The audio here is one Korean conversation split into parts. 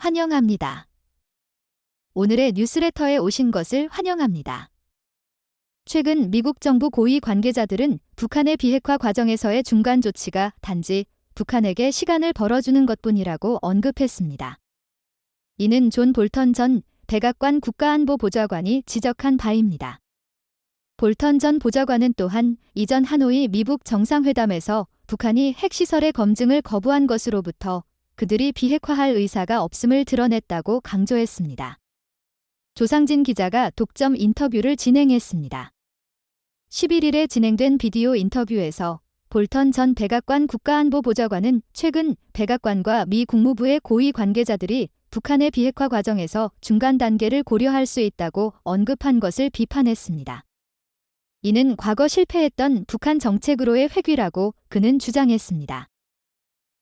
환영합니다. 오늘의 뉴스레터에 오신 것을 환영합니다. 최근 미국 정부 고위 관계자들은 북한의 비핵화 과정에서의 중간 조치가 단지 북한에게 시간을 벌어주는 것뿐이라고 언급했습니다. 이는 존 볼턴 전 백악관 국가안보보좌관이 지적한 바입니다. 볼턴 전 보좌관은 또한 이전 하노이 미북 정상회담에서 북한이 핵시설의 검증을 거부한 것으로부터 그들이 비핵화할 의사가 없음을 드러냈다고 강조했습니다. 조상진 기자가 독점 인터뷰를 진행했습니다. 11일에 진행된 비디오 인터뷰에서 볼턴 전 백악관 국가안보보좌관은 최근 백악관과 미 국무부의 고위 관계자들이 북한의 비핵화 과정에서 중간 단계를 고려할 수 있다고 언급한 것을 비판했습니다. 이는 과거 실패했던 북한 정책으로의 회귀라고 그는 주장했습니다.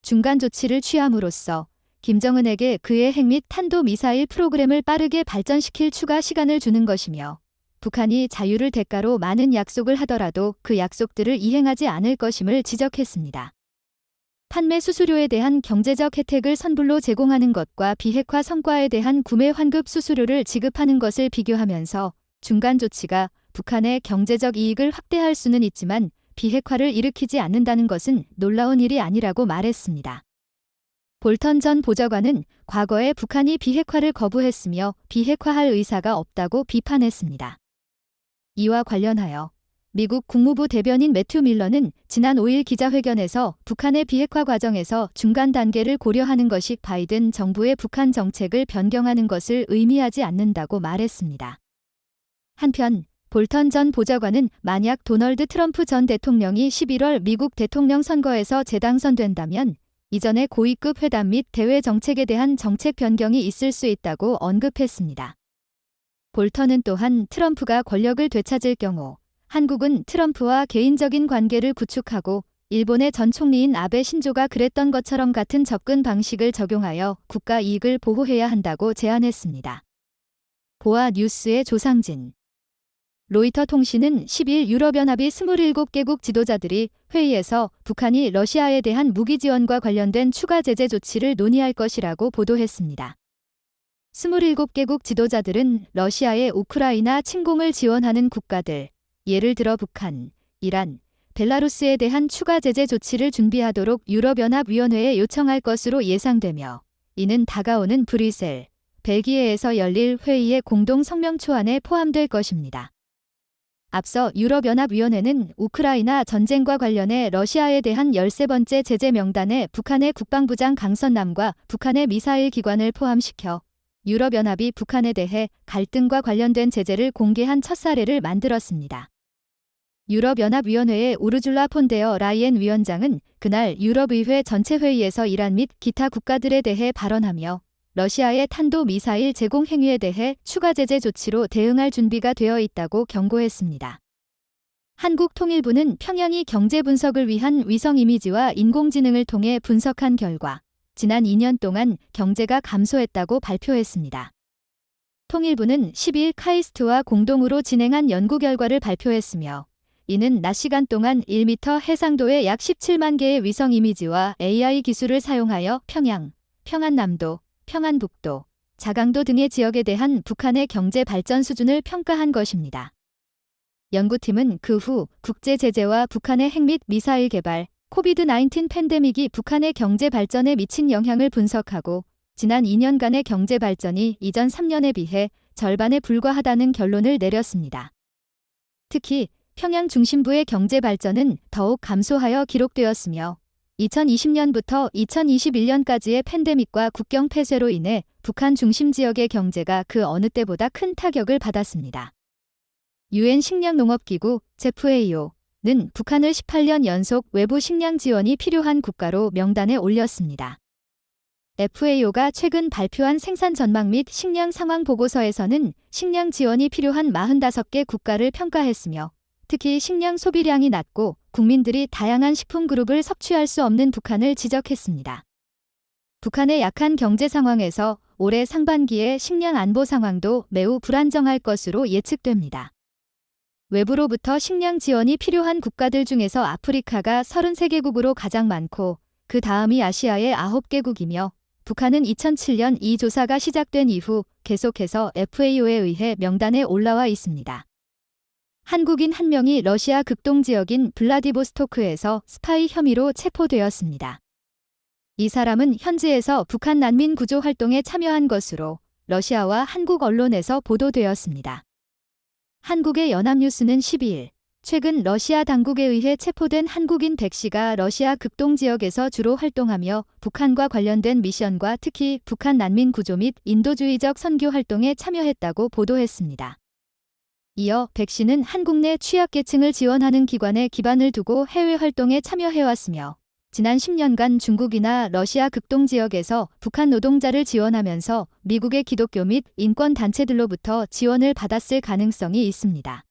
중간 조치를 취함으로써 김정은에게 그의 핵 및 탄도미사일 프로그램을 빠르게 발전시킬 추가 시간을 주는 것이며 북한이 자유를 대가로 많은 약속을 하더라도 그 약속들을 이행하지 않을 것임을 지적했습니다. 판매 수수료에 대한 경제적 혜택을 선불로 제공하는 것과 비핵화 성과에 대한 구매 환급 수수료를 지급하는 것을 비교하면서 중간 조치가 북한의 경제적 이익을 확대할 수는 있지만 비핵화를 일으키지 않는다는 것은 놀라운 일이 아니라고 말했습니다. 볼턴 전 보좌관은 과거에 북한이 비핵화를 거부했으며 비핵화할 의사가 없다고 비판했습니다. 이와 관련하여 미국 국무부 대변인 매튜 밀러는 지난 5일 기자회견에서 북한의 비핵화 과정에서 중간 단계를 고려하는 것이 바이든 정부의 북한 정책을 변경하는 것을 의미하지 않는다고 말했습니다. 한편 볼턴 전 보좌관은 만약 도널드 트럼프 전 대통령이 11월 미국 대통령 선거에서 재당선된다면 이전의 고위급 회담 및 대외 정책에 대한 정책 변경이 있을 수 있다고 언급했습니다. 볼턴은 또한 트럼프가 권력을 되찾을 경우 한국은 트럼프와 개인적인 관계를 구축하고 일본의 전 총리인 아베 신조가 그랬던 것처럼 같은 접근 방식을 적용하여 국가 이익을 보호해야 한다고 제안했습니다. 보아 뉴스의 조상진. 로이터 통신은 10일 유럽연합이 27개국 지도자들이 회의에서 북한이 러시아에 대한 무기 지원과 관련된 추가 제재 조치를 논의할 것이라고 보도했습니다. 27개국 지도자들은 러시아의 우크라이나 침공을 지원하는 국가들, 예를 들어 북한, 이란, 벨라루스에 대한 추가 제재 조치를 준비하도록 유럽연합위원회에 요청할 것으로 예상되며 이는 다가오는 브뤼셀, 벨기에에서 열릴 회의의 공동 성명 초안에 포함될 것입니다. 앞서 유럽연합위원회는 우크라이나 전쟁과 관련해 러시아에 대한 13번째 제재 명단에 북한의 국방부장 강선남과 북한의 미사일 기관을 포함시켜 유럽연합이 북한에 대해 갈등과 관련된 제재를 공개한 첫 사례를 만들었습니다. 유럽연합위원회의 우르줄라 폰데어 라이엔 위원장은 그날 유럽의회 전체 회의에서 이란 및 기타 국가들에 대해 발언하며 러시아의 탄도미사일 제공 행위에 대해 추가 제재 조치로 대응할 준비가 되어 있다고 경고했습니다. 한국통일부는 평양이 경제 분석을 위한 위성 이미지와 인공지능을 통해 분석한 결과 지난 2년 동안 경제가 감소했다고 발표했습니다. 통일부는 10일 카이스트와 공동으로 진행한 연구 결과를 발표했으며 이는 낮 시간 동안 1m 해상도의 약 17만 개의 위성 이미지와 AI 기술을 사용하여 평양, 평안남도, 평안북도, 자강도 등의 지역에 대한 북한의 경제 발전 수준을 평가한 것입니다. 연구팀은 그 후 국제 제재와 북한의 핵 및 미사일 개발, 코비드-19 팬데믹이 북한의 경제 발전에 미친 영향을 분석하고 지난 2년간의 경제 발전이 이전 3년에 비해 절반에 불과하다는 결론을 내렸습니다. 특히 평양 중심부의 경제 발전은 더욱 감소하여 기록되었으며 2020년부터 2021년까지의 팬데믹과 국경 폐쇄로 인해 북한 중심 지역의 경제가 그 어느 때보다 큰 타격을 받았습니다. UN 식량농업기구 FAO는 북한을 18년 연속 외부 식량 지원이 필요한 국가로 명단에 올렸습니다. FAO가 최근 발표한 생산 전망 및 식량 상황 보고서에서는 식량 지원이 필요한 45개 국가를 평가했으며 특히 식량 소비량이 낮고 국민들이 다양한 식품 그룹을 섭취할 수 없는 북한을 지적했습니다. 북한의 약한 경제 상황에서 올해 상반기에 식량 안보 상황도 매우 불안정할 것으로 예측됩니다. 외부로부터 식량 지원이 필요한 국가들 중에서 아프리카가 33개국으로 가장 많고 그 다음이 아시아의 9개국이며 북한은 2007년 이 조사가 시작된 이후 계속해서 FAO에 의해 명단에 올라와 있습니다. 한국인 한 명이 러시아 극동 지역인 블라디보스토크에서 스파이 혐의로 체포되었습니다. 이 사람은 현지에서 북한 난민 구조 활동에 참여한 것으로 러시아와 한국 언론에서 보도되었습니다. 한국의 연합뉴스는 12일 최근 러시아 당국에 의해 체포된 한국인 백 씨가 러시아 극동 지역에서 주로 활동하며 북한과 관련된 미션과 특히 북한 난민 구조 및 인도주의적 선교 활동에 참여했다고 보도했습니다. 이어 백 씨는 한국 내 취약계층을 지원하는 기관에 기반을 두고 해외 활동에 참여해왔으며 지난 10년간 중국이나 러시아 극동 지역에서 북한 노동자를 지원하면서 미국의 기독교 및 인권 단체들로부터 지원을 받았을 가능성이 있습니다.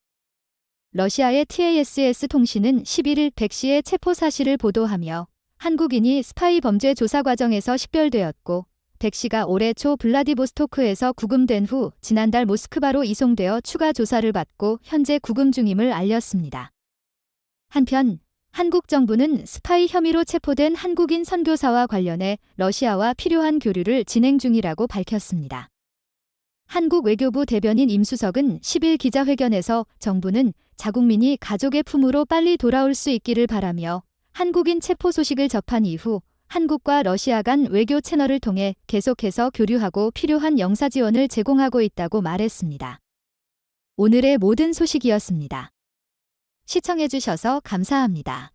러시아의 TASS 통신은 11일 백 씨의 체포 사실을 보도하며 한국인이 스파이 범죄 조사 과정에서 식별되었고 백 씨가 올해 초 블라디보스토크에서 구금된 후 지난달 모스크바로 이송되어 추가 조사를 받고 현재 구금 중임을 알렸습니다. 한편 한국 정부는 스파이 혐의로 체포된 한국인 선교사와 관련해 러시아와 필요한 교류를 진행 중이라고 밝혔습니다. 한국 외교부 대변인 임수석은 10일 기자회견에서 정부는 자국민이 가족의 품으로 빨리 돌아올 수 있기를 바라며 한국인 체포 소식을 접한 이후 한국과 러시아 간 외교 채널을 통해 계속해서 교류하고 필요한 영사 지원을 제공하고 있다고 말했습니다. 오늘의 모든 소식이었습니다. 시청해주셔서 감사합니다.